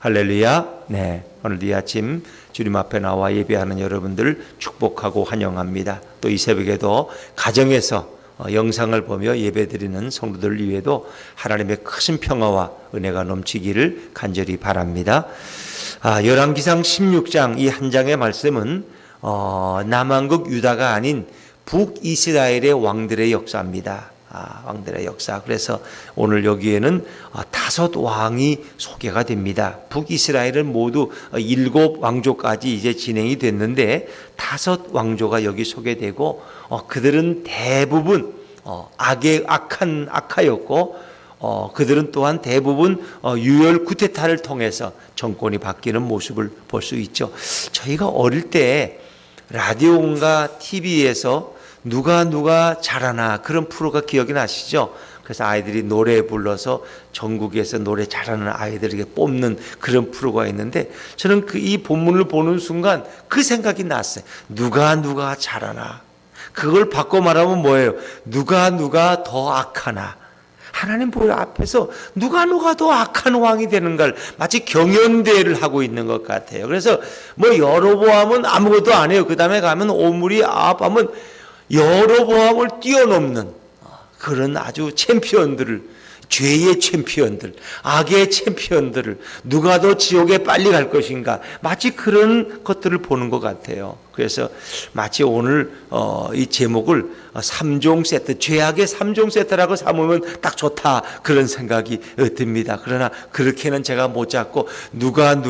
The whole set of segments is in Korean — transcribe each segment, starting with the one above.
할렐루야. 네, 오늘도 이 아침 주님 앞에 나와 예배하는 여러분들 축복하고 환영합니다. 또 이 새벽에도 가정에서 영상을 보며 예배드리는 성도들 위에도 하나님의 크신 평화와 은혜가 넘치기를 간절히 바랍니다. 열왕기상 16장 이 한 장의 말씀은 남한국 유다가 아닌 북이스라엘의 왕들의 역사입니다. 왕들의 역사. 그래서 오늘 여기에는 5 왕이 소개가 됩니다. 북이스라엘은 모두 7 왕조까지 이제 진행이 됐는데 5 왕조가 여기 소개되고 그들은 대부분 악하였고 그들은 또한 대부분 유혈 쿠데타를 통해서 정권이 바뀌는 모습을 볼 수 있죠. 저희가 어릴 때 라디오인가 TV에서 누가 잘하나 그런 프로가 기억이 나시죠? 그래서 아이들이 노래 불러서 전국에서 노래 잘하는 아이들에게 뽑는 그런 프로가 있는데 저는 이 본문을 보는 순간 그 생각이 났어요. 누가 잘하나. 그걸 바꿔 말하면 뭐예요? 누가 더 악하나. 하나님 보여 앞에서 누가 더 악한 왕이 되는 걸 마치 경연대회를 하고 있는 것 같아요. 그래서 여로보암은 아무것도 안 해요. 그 다음에 가면 오므리 아합하면 여로보암을 뛰어넘는 그런 아주 챔피언들을, 죄의 챔피언들, 악의 챔피언들을 누가 더 지옥에 빨리 갈 것인가, 마치 그런 것들을 보는 것 같아요. 그래서 마치 오늘 이 제목을 3종 세트, 죄악의 3종 세트라고 삼으면 딱 좋다 그런 생각이 듭니다. 그러나 그렇게는 제가 못 잡고 누가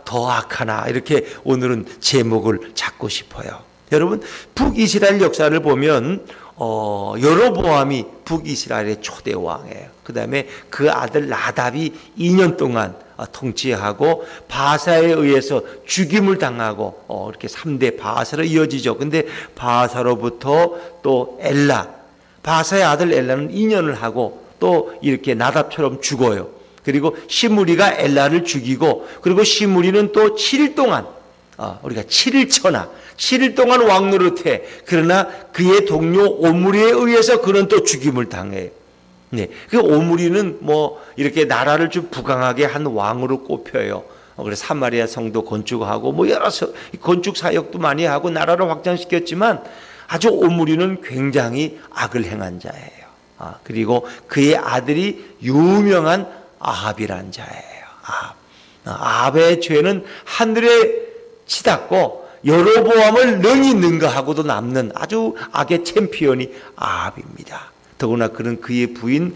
더 악하나 이렇게 오늘은 제목을 잡고 싶어요. 여러분, 북이스라엘 역사를 보면 여로보암이 북이스라엘의 초대 왕이에요. 그 다음에 그 아들 나답이 2년 동안 통치하고 바사에 의해서 죽임을 당하고 이렇게 3대 바사로 이어지죠. 근데 바사로부터 또 엘라, 바사의 아들 엘라는 2년을 하고 또 이렇게 나답처럼 죽어요. 그리고 시므리가 엘라를 죽이고, 그리고 시므리는 또 7일 동안 우리가 7일 천하, 7일 동안 왕노릇해. 그러나 그의 동료 오므리에 의해서 그는 또 죽임을 당해요. 네, 그 오므리는 이렇게 나라를 좀 부강하게 한 왕으로 꼽혀요. 그래서 사마리아 성도 건축하고 여러 건축 사역도 많이 하고 나라를 확장시켰지만 아주 오므리는 굉장히 악을 행한 자예요. 그리고 그의 아들이 유명한 아합이란 자예요. 아합의 죄는 하늘에 치닫고 여로보암을 능히 능가하고도 남는 아주 악의 챔피언이 아합입니다. 더구나 그는 그의 부인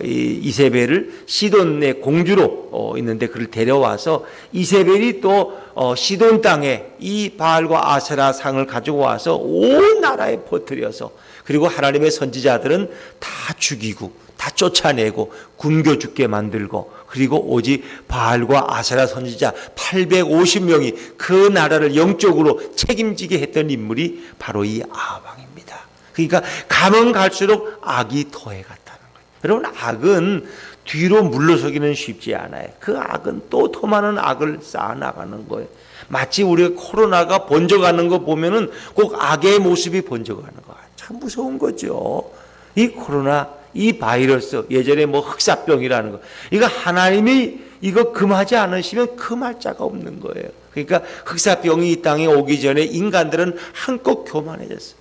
이세벨을 시돈의 공주로 있는데 그를 데려와서 이세벨이 또 시돈 땅에 이 바알과 아세라 상을 가지고 와서 온 나라에 퍼뜨려서, 그리고 하나님의 선지자들은 다 죽이고 다 쫓아내고 굶겨 죽게 만들고, 그리고 오직 바알과 아세라 선지자 850명이 그 나라를 영적으로 책임지게 했던 인물이 바로 이 아합왕입니다. 그러니까 가면 갈수록 악이 더해갔다는 거예요. 여러분, 악은 뒤로 물러서기는 쉽지 않아요. 그 악은 또 더 많은 악을 쌓아나가는 거예요. 마치 우리가 코로나가 번져가는 거 보면은 꼭 악의 모습이 번져가는 거예요. 참 무서운 거죠. 이 코로나, 이 바이러스, 예전에 흑사병이라는 거, 이거 하나님이 이거 금하지 않으시면 금할 자가 없는 거예요. 그러니까 흑사병이 이 땅에 오기 전에 인간들은 한껏 교만해졌어요.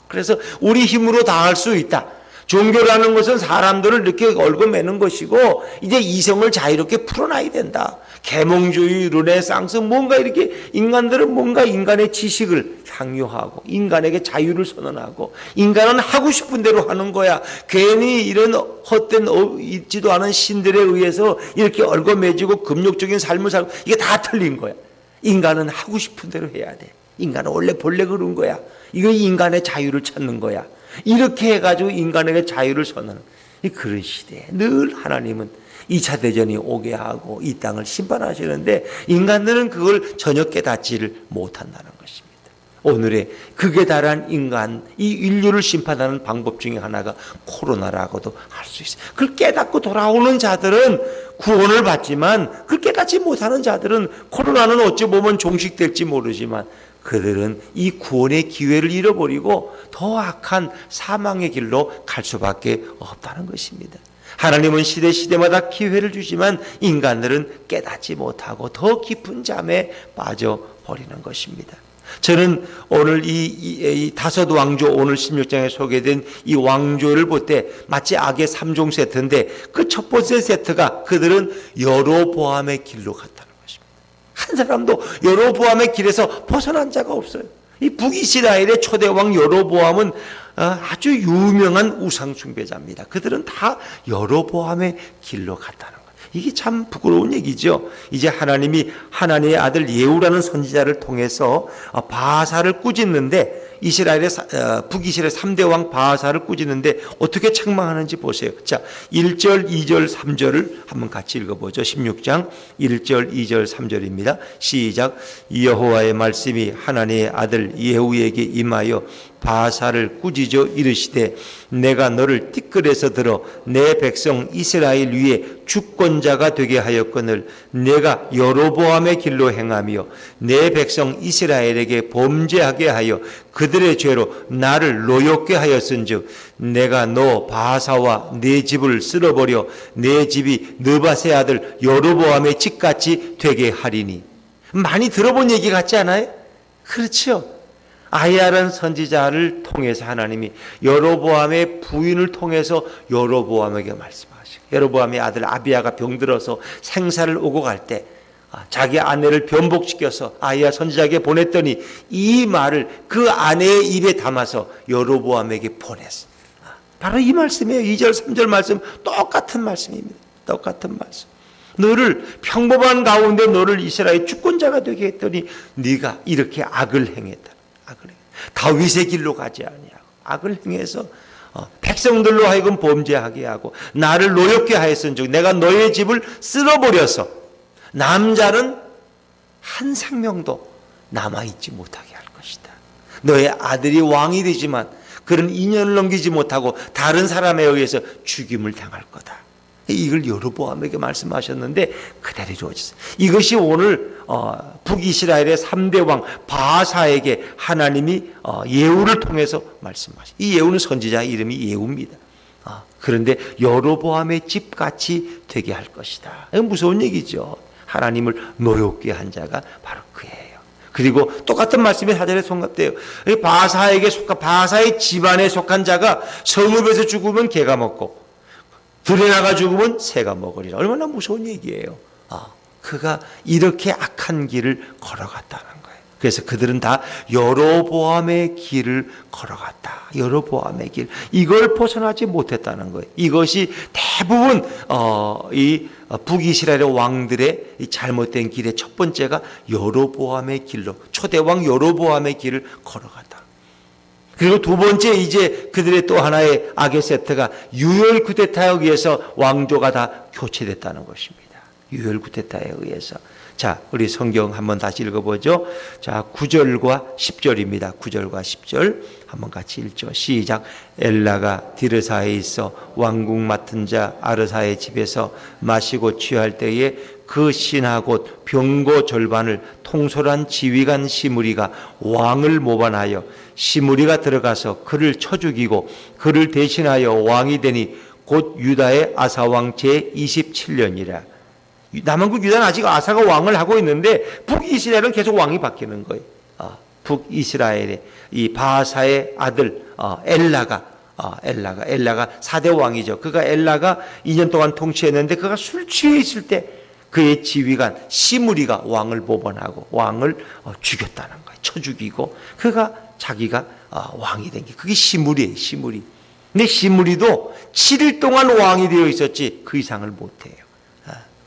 그래서 우리 힘으로 다 할 수 있다. 종교라는 것은 사람들을 이렇게 얽어매는 것이고 이제 이성을 자유롭게 풀어놔야 된다. 계몽주의, 르네상스, 뭔가 이렇게 인간들은 뭔가 인간의 지식을 향유하고 인간에게 자유를 선언하고 인간은 하고 싶은 대로 하는 거야. 괜히 이런 헛된 있지도 않은 신들에 의해서 이렇게 얽어매지고 금욕적인 삶을 살고, 이게 다 틀린 거야. 인간은 하고 싶은 대로 해야 돼. 인간은 원래 본래 그런 거야. 이거 인간의 자유를 찾는 거야. 이렇게 해가지고 인간에게 자유를 선언하는 그런 시대에 늘 하나님은 2차 대전이 오게 하고 이 땅을 심판하시는데 인간들은 그걸 전혀 깨닫지를 못한다는 것입니다. 오늘의 극에 달한 인간, 이 인류를 심판하는 방법 중에 하나가 코로나라고도 할 수 있어요. 그걸 깨닫고 돌아오는 자들은 구원을 받지만 그걸 깨닫지 못하는 자들은 코로나는 어찌 보면 종식될지 모르지만 그들은 이 구원의 기회를 잃어버리고 더 악한 사망의 길로 갈 수밖에 없다는 것입니다. 하나님은 시대마다 기회를 주지만 인간들은 깨닫지 못하고 더 깊은 잠에 빠져버리는 것입니다. 저는 오늘 이 다섯 왕조, 오늘 16장에 소개된 이 왕조를 볼 때 마치 악의 3종 세트인데 그 첫 번째 세트가 그들은 여로보암의 길로 갔다는 것입니다. 한 사람도 여로보암의 길에서 벗어난 자가 없어요. 이 북이스라엘의 초대왕 여로보암은 아주 유명한 우상 숭배자입니다. 그들은 다 여로보암의 길로 갔다는 거예요. 이게 참 부끄러운 얘기죠. 이제 하나님이 하나님의 아들 예후라는 선지자를 통해서 바하사를 꾸짖는데 이스라엘의 북이스라엘 3대 왕 바하사를 꾸짖는데 어떻게 책망하는지 보세요. 자, 1절, 2절, 3절을 한번 같이 읽어보죠. 16장 1절, 2절, 3절입니다. 시작. 여호와의 말씀이 하나님의 아들 예후에게 임하여 바하사를 꾸짖어 이르시되 내가 너를 띠끌에서 들어 내 백성 이스라엘 위에 주권자가 되게 하였거늘 내가 여로보암의 길로 행하며 내 백성 이스라엘에게 범죄하게 하여 그들의 죄로 나를 노엽게 하였은즉 내가 너 바하사와 네 집을 쓸어버려 내 집이 느밧의 아들 여로보암의 집같이 되게 하리니. 많이 들어본 얘기 같지 않아요? 그렇죠. 아히야라는 선지자를 통해서 하나님이 여로보암의 부인을 통해서 여로보암에게 말씀하시고, 여로보암의 아들 아비야가 병들어서 생사를 오고 갈 때 자기 아내를 변복시켜서 아히야 선지자에게 보냈더니 이 말을 그 아내의 입에 담아서 여로보암에게 보냈어. 바로 이 말씀이에요. 2절 3절 말씀 똑같은 말씀입니다. 똑같은 말씀. 너를 평범한 가운데 너를 이스라엘 주권자가 되게 했더니 네가 이렇게 악을 행했다. 다윗의 길로 가지 아니하고 악을 행해서 백성들로 하여금 범죄하게 하고 나를 노엽게 하였은즉 내가 너의 집을 쓸어버려서 남자는 한 생명도 남아있지 못하게 할 것이다. 너의 아들이 왕이 되지만 그런 인연을 넘기지 못하고 다른 사람에 의해서 죽임을 당할 거다. 이걸 여로보암에게 말씀하셨는데 그대로 이루어졌어요. 이것이 오늘 북이스라엘의 3대 왕 바하사에게 하나님이 예후를 통해서 말씀하셨어요. 이 예후는 선지자 이름이 예후입니다. 그런데 여로보암의 집같이 되게 할 것이다. 무서운 얘기죠. 하나님을 노엽게 한 자가 바로 그예요. 그리고 똑같은 말씀이 4절에 송갑돼요. 바하사의 집안에 속한 자가 성읍에서 죽으면 개가 먹고 들에 나가 죽으면 새가 먹으리라. 얼마나 무서운 얘기예요. 그가 이렇게 악한 길을 걸어갔다는 거예요. 그래서 그들은 다 여로보암의 길을 걸어갔다. 여로보암의 길. 이걸 벗어나지 못했다는 거예요. 이것이 대부분 이 북이스라엘의 왕들의 이 잘못된 길의 첫 번째가 여로보암의 길로, 초대왕 여로보암의 길을 걸어갔다. 그리고 두 번째 이제 그들의 또 하나의 악의 세트가 유혈 쿠데타에 의해서 왕조가 다 교체됐다는 것입니다. 유혈 쿠데타에 의해서. 자, 우리 성경 한번 다시 읽어보죠. 자, 9절과 10절입니다. 9절과 10절 한번 같이 읽죠. 시작. 엘라가 디르사에 있어 왕궁 맡은 자 아르사의 집에서 마시고 취할 때에 그 신하 곧 병거 절반을 통솔한 지휘관 시므리가 왕을 모반하여 시므리가 들어가서 그를 쳐 죽이고 그를 대신하여 왕이 되니 곧 유다의 아사왕 제27년이라. 남한국 유다는 아직 아사가 왕을 하고 있는데 북이스라엘은 계속 왕이 바뀌는 거예요. 북이스라엘의 이 바하사의 아들 엘라가 4대 왕이죠. 그가 엘라가 2년 동안 통치했는데 그가 술 취해 있을 때 그의 지휘관 시므리가 왕을 모반하고 왕을 죽였다는 거예요. 쳐 죽이고 그가 자기가 왕이 된 게 그게 시므리예요. 시므리. 근데 시므리도 7일 동안 왕이 되어 있었지 그 이상을 못해요.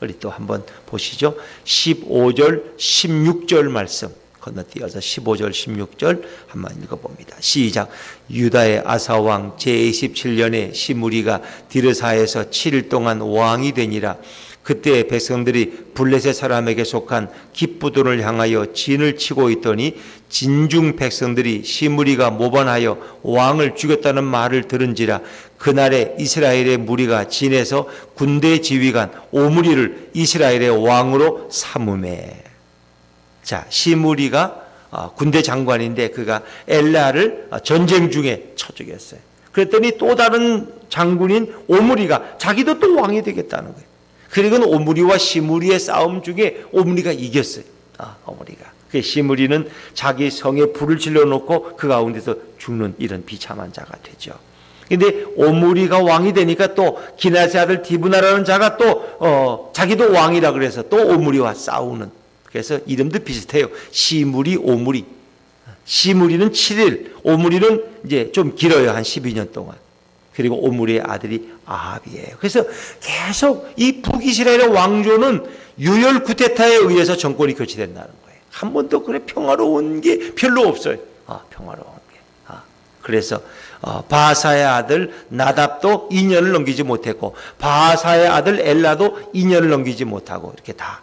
우리 또 한번 보시죠. 15절 16절 말씀 건너뛰어서 15절 16절 한번 읽어봅니다. 시작. 유다의 아사왕 제27년에 시므리가 디르사에서 7일 동안 왕이 되니라. 그때 백성들이 블레셋 사람에게 속한 깃부돈을 향하여 진을 치고 있더니 진중 백성들이 시므리가 모반하여 왕을 죽였다는 말을 들은지라. 그날에 이스라엘의 무리가 진에서 군대 지휘관 오므리를 이스라엘의 왕으로 삼음해. 자, 시므리가 군대 장관인데 그가 엘라를 전쟁 중에 쳐 죽였어요. 그랬더니 또 다른 장군인 오므리가 자기도 또 왕이 되겠다는 거예요. 그리고 오므리와 시므리의 싸움 중에 오므리가 이겼어요. 오므리가. 그 시므리는 자기 성에 불을 질러놓고 그 가운데서 죽는 이런 비참한 자가 되죠. 근데 오므리가 왕이 되니까 또 기낫의 아들 디브나라는 자가 또 자기도 왕이라 그래서 또 오므리와 싸우는. 그래서 이름도 비슷해요. 시므리, 오므리. 시므리는 7일, 오므리는 이제 좀 길어요. 한 12년 동안. 그리고 오므리의 아들이 아합이에요. 그래서 계속 이 북이스라엘의 왕조는 유혈 쿠데타에 의해서 정권이 교체된다는 거예요. 한 번도 그래 평화로운 게 별로 없어요. 평화로운 게. 그래서 바사의 아들 나답도 2년을 넘기지 못했고 바사의 아들 엘라도 2년을 넘기지 못하고 이렇게 다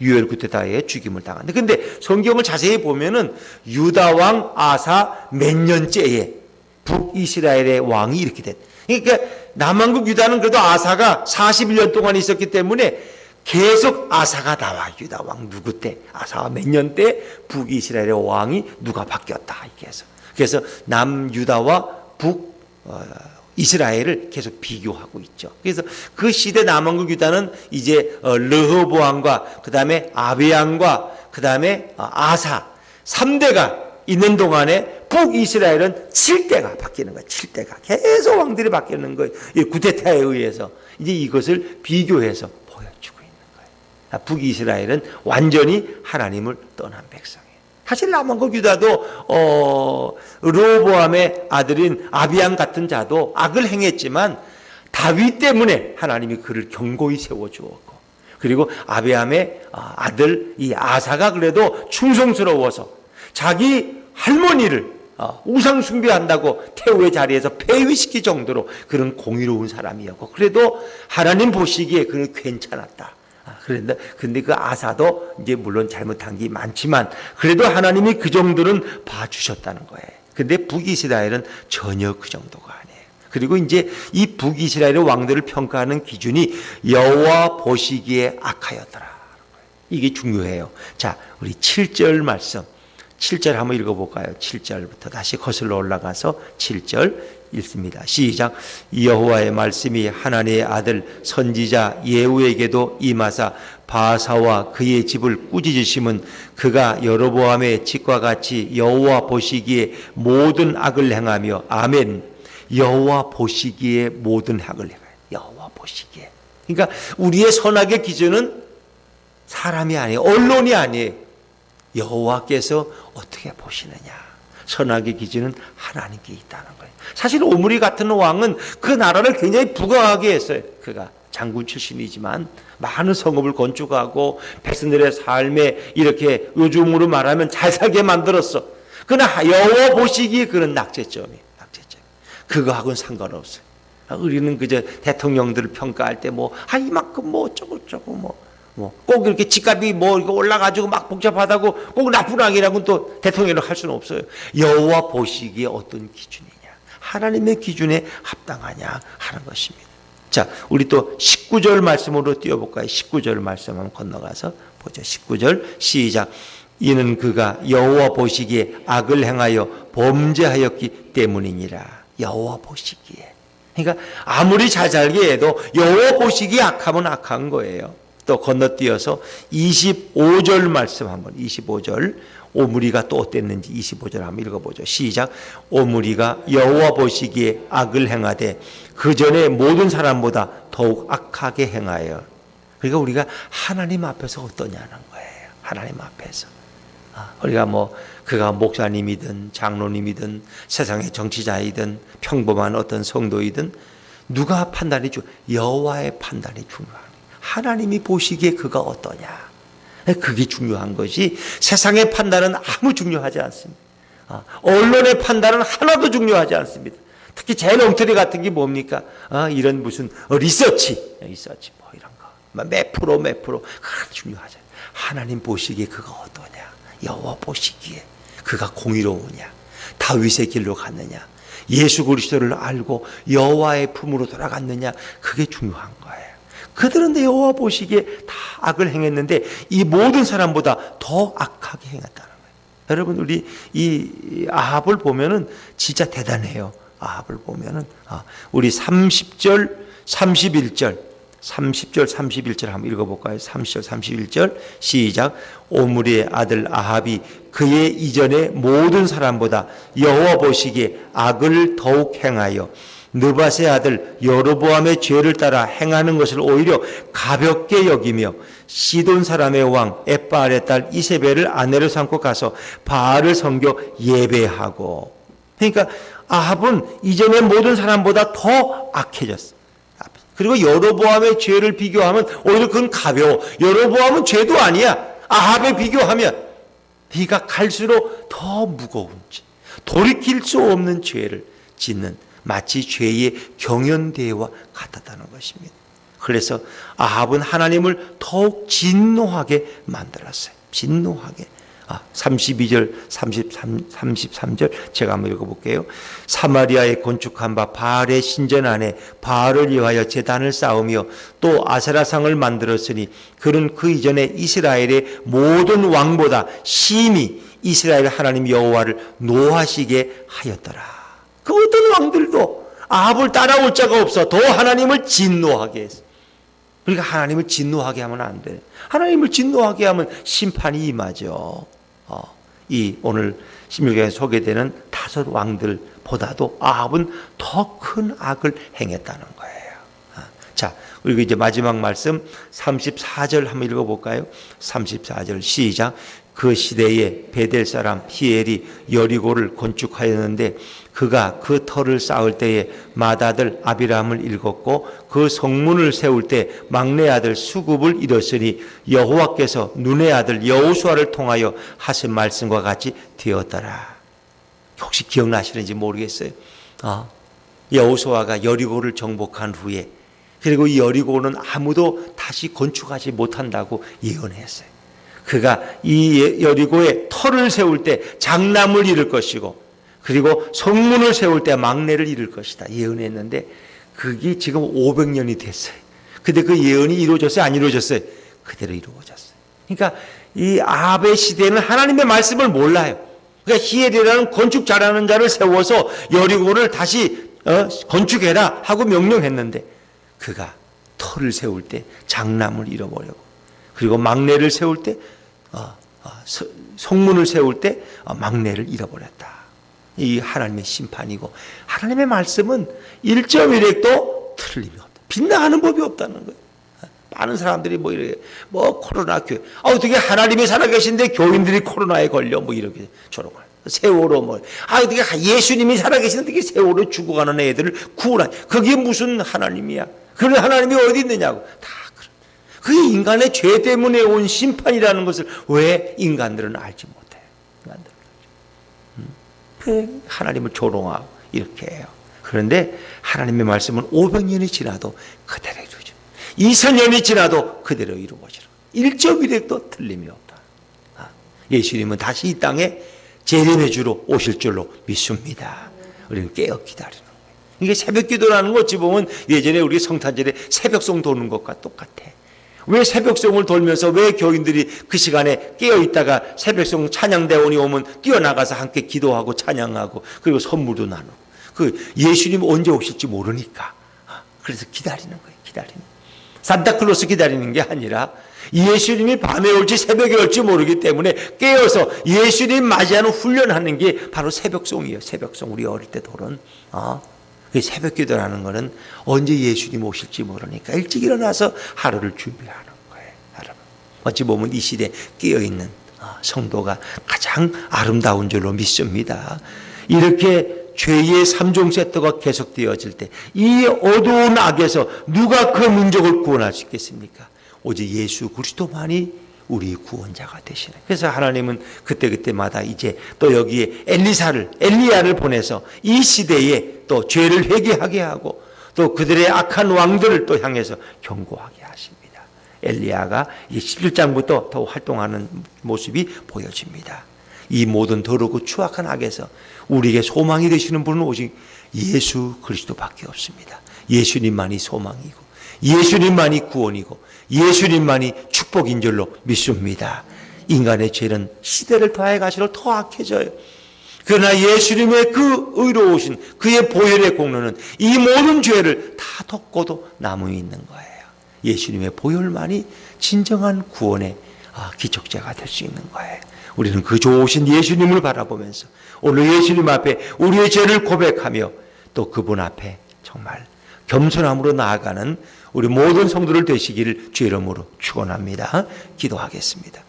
유혈 쿠데타에 죽임을 당한데, 근데 성경을 자세히 보면은 유다 왕 아사 몇 년째에 북이스라엘의 왕이 이렇게 됐. 그러니까 남왕국 유다는 그래도 아사가 41년 동안 있었기 때문에 계속 아사가 나와. 유다 왕 누구 때, 아사가 몇 년 때 북이스라엘의 왕이 누가 바뀌었다 이렇게 해서. 그래서 남유다와 북이스라엘을 계속 비교하고 있죠. 그래서 그 시대 남왕국 유다는 이제 르호보암과 그 다음에 아비암과 그 다음에 아사 3대가 있는 동안에 북이스라엘은 7대가 바뀌는 거예요. 7대가 계속 왕들이 바뀌는 거예요. 이 쿠데타에 의해서. 이제 이것을 비교해서 보여주고 있는 거예요. 북이스라엘은 완전히 하나님을 떠난 백성이에요. 사실 남왕국 유다도 르호보암의 아들인 아비암 같은 자도 악을 행했지만 다윗 때문에 하나님이 그를 견고히 세워주었고, 그리고 아비암의 아들 이 아사가 그래도 충성스러워서 자기 할머니를 우상 숭배한다고 태우의 자리에서 폐위시킬 정도로 그런 공의로운 사람이었고, 그래도 하나님 보시기에 그는 괜찮았다. 근데 그 아사도 이제 물론 잘못한 게 많지만 그래도 하나님이 그 정도는 봐주셨다는 거예요. 근데 북이스라엘은 전혀 그 정도가 아니에요. 그리고 이제 이 북이스라엘의 왕들을 평가하는 기준이 여호와 보시기에 악하였더라. 이게 중요해요. 자, 우리 7절 말씀. 7절 한번 읽어볼까요? 7절부터 다시 거슬러 올라가서 7절 읽습니다. 시작. 여호와의 말씀이 하나님의 아들 선지자 예후에게도 임하사 바사와 그의 집을 꾸짖으심은 그가 여로보암의 집과 같이 여호와 보시기에 모든 악을 행하며. 아멘. 여호와 보시기에 모든 악을 행하며. 여호와 보시기에. 그러니까 우리의 선악의 기준은 사람이 아니에요. 언론이 아니에요. 여호와께서 어떻게 보시느냐. 선악의 기준은 하나님께 있다는 거예요. 사실 오므리 같은 왕은 그 나라를 굉장히 부강하게 했어요. 그가 장군 출신이지만 많은 성읍을 건축하고 백성들의 삶에 이렇게 요즘으로 말하면 잘 살게 만들었어. 그러나 여호와 보시기에 그런 낙제점이에요. 낙제점. 그거하고는 상관없어요. 우리는 그저 대통령들을 평가할 때 이만큼 어쩌고 꼭 이렇게 집값이 이거 올라가지고 막 복잡하다고 꼭 나쁜 왕이라고는 또 대통령을 할 수는 없어요. 여호와 보시기에 어떤 기준이냐, 하나님의 기준에 합당하냐 하는 것입니다. 자, 우리 또 19절 말씀으로 띄워볼까요? 19절 말씀 한번 건너가서 보죠. 19절 시작. 이는 그가 여호와 보시기에 악을 행하여 범죄하였기 때문이니라. 여호와 보시기에. 그러니까 아무리 잘 살게 해도 여호와 보시기에 악하면 악한 거예요. 또 건너뛰어서 25절 말씀 한번, 25절 오므리가 또 어땠는지 25절 한번 읽어보죠. 시작. 오므리가 여호와 보시기에 악을 행하되 그 전에 모든 사람보다 더욱 악하게 행하여. 그러니까 우리가 하나님 앞에서 어떠냐는 거예요. 하나님 앞에서. 우리가 그가 목사님이든 장로님이든 세상의 정치자이든 평범한 어떤 성도이든 누가 판단이 여호와의 판단이 중요합니다. 하나님이 보시기에 그가 어떠냐. 그게 중요한 것이, 세상의 판단은 아무 중요하지 않습니다. 언론의 판단은 하나도 중요하지 않습니다. 특히 제일 엉터리 같은 게 뭡니까? 이런 무슨 리서치 이런 거. 몇 프로 그거 중요하지 않아요. 하나님 보시기에 그가 어떠냐. 여호와 보시기에 그가 공의로우냐. 다윗의 길로 갔느냐. 예수 그리스도를 알고 여호와의 품으로 돌아갔느냐. 그게 중요한 거예요. 그들은 여호와 보시기에 다 악을 행했는데 이 모든 사람보다 더 악하게 행했다는 거예요. 여러분, 우리 이 아합을 보면은 진짜 대단해요. 아합을 보면은 우리 30절 31절 30절 31절 한번 읽어볼까요? 30절 31절 시작. 오므리의 아들 아합이 그의 이전의 모든 사람보다 여호와 보시기에 악을 더욱 행하여 느밧의 아들 여로보암의 죄를 따라 행하는 것을 오히려 가볍게 여기며 시돈 사람의 왕 엣바알의 딸 이세벨을 아내로 삼고 가서 바알을 섬겨 예배하고. 그러니까 아합은 이전의 모든 사람보다 더 악해졌어. 그리고 여로보암의 죄를 비교하면 오히려 그건 가벼워. 여로보암은 죄도 아니야. 아합에 비교하면 비가 갈수록 더 무거운 죄, 돌이킬 수 없는 죄를 짓는 마치 죄의 경연대회와 같았다는 것입니다. 그래서 아합은 하나님을 더욱 진노하게 만들었어요. 진노하게. 32절, 33절 제가 한번 읽어볼게요. 사마리아에 건축한 바 바알의 신전 안에 바알을 위하여 제단을 쌓으며 또 아세라상을 만들었으니 그는 그 이전에 이스라엘의 모든 왕보다 심히 이스라엘 하나님 여호와를 노하시게 하였더라. 그 어떤 왕들도 아합을 따라올 자가 없어. 더 하나님을 진노하게 했어. 그러니까 하나님을 진노하게 하면 안 돼. 하나님을 진노하게 하면 심판이 임하죠. 이 오늘 16장에 소개되는 5 왕들보다도 아합은 더 큰 악을 행했다는 거예요. 자, 그리고 이제 마지막 말씀 34절 한번 읽어볼까요? 34절 시작. 그 시대에 베델 사람 히엘이 여리고를 건축하였는데 그가 그 터를 쌓을 때에 맏아들 아비람을 읽었고 그 성문을 세울 때 막내 아들 수굽을 잃었으니 여호와께서 눈의 아들 여호수아를 통하여 하신 말씀과 같이 되었더라. 혹시 기억나시는지 모르겠어요. 여호수아가 여리고를 정복한 후에 그리고 이 여리고는 아무도 다시 건축하지 못한다고 예언했어요. 그가 이 여리고에 터를 세울 때 장남을 잃을 것이고 그리고 성문을 세울 때 막내를 잃을 것이다 예언했는데 그게 지금 500년이 됐어요. 근데 그 예언이 이루어졌어요? 안 이루어졌어요? 그대로 이루어졌어요. 그러니까 이 아합의 시대는 하나님의 말씀을 몰라요. 그러니까 히엘이라는 건축 잘하는 자를 세워서 여리고를 다시 건축해라 하고 명령했는데 그가 터를 세울 때 장남을 잃어버리고 그리고 막내를 세울 때 성문을 세울 때 막내를 잃어버렸다. 이 하나님의 심판이고 하나님의 말씀은 1.1핵도 틀림이 없다. 빗나가는 법이 없다는 거예요. 많은 사람들이 코로나 교회 어떻게 하나님이 살아계신데 교인들이 코로나에 걸려 이렇게 저러고 세월호 어떻게 예수님이 살아계시는데 세월호 죽어가는 애들을 구원하 그게 무슨 하나님이야. 그런 하나님이 어디 있느냐고 다 그게 인간의 죄 때문에 온 심판이라는 것을 왜 인간들은 알지 못해요. 인간들은 하나님을 조롱하고 이렇게 해요. 그런데 하나님의 말씀은 500년이 지나도 그대로 이루어져. 2000년이 지나도 그대로 이루어지고 1.1핵도 틀림이 없다. 예수님은 다시 이 땅에 재림의 주로 오실 줄로 믿습니다. 우리는 깨어 기다리는 거예요. 이게 새벽 기도라는 거 어찌 보면 예전에 우리 성탄절에 새벽송 도는 것과 똑같아. 왜 새벽송을 돌면서 왜 교인들이 그 시간에 깨어있다가 새벽송 찬양대원이 오면 뛰어나가서 함께 기도하고 찬양하고 그리고 선물도 나누고 그 예수님 언제 오실지 모르니까 그래서 기다리는 거예요. 기다리는 산타클로스 기다리는 게 아니라 예수님이 밤에 올지 새벽에 올지 모르기 때문에 깨어서 예수님 맞이하는 훈련하는 게 바로 새벽송이에요. 새벽송 우리 어릴 때 돌은 새벽 기도라는 거는 언제 예수님 오실지 모르니까 일찍 일어나서 하루를 준비하는 거예요. 여러분. 어찌 보면 이 시대에 깨어있는 성도가 가장 아름다운 줄로 믿습니다. 이렇게 죄의 3종 세트가 계속되어질 때 이 어두운 악에서 누가 그 민족을 구원할 수 있겠습니까? 오직 예수 그리스도만이 우리 구원자가 되시는. 그래서 하나님은 그때마다 이제 또 여기에 엘리야를 보내서 이 시대에 또 죄를 회개하게 하고 또 그들의 악한 왕들을 또 향해서 경고하게 하십니다. 엘리야가 17장부터 더 활동하는 모습이 보여집니다. 이 모든 더럽고 추악한 악에서 우리에게 소망이 되시는 분은 오직 예수 그리스도밖에 없습니다. 예수님만이 소망이고 예수님만이 구원이고 예수님만이 축복인 줄로 믿습니다. 인간의 죄는 시대를 더해 갈수록 더 악해져요. 그러나 예수님의 그 의로우신 그의 보혈의 공로는 이 모든 죄를 다 덮고도 남아 있는 거예요. 예수님의 보혈만이 진정한 구원의 기적자가 될 수 있는 거예요. 우리는 그 좋으신 예수님을 바라보면서 오늘 예수님 앞에 우리의 죄를 고백하며 또 그분 앞에 정말 겸손함으로 나아가는 우리 모든 성도들 되시기를 주의 이름으로 축원합니다. 기도하겠습니다.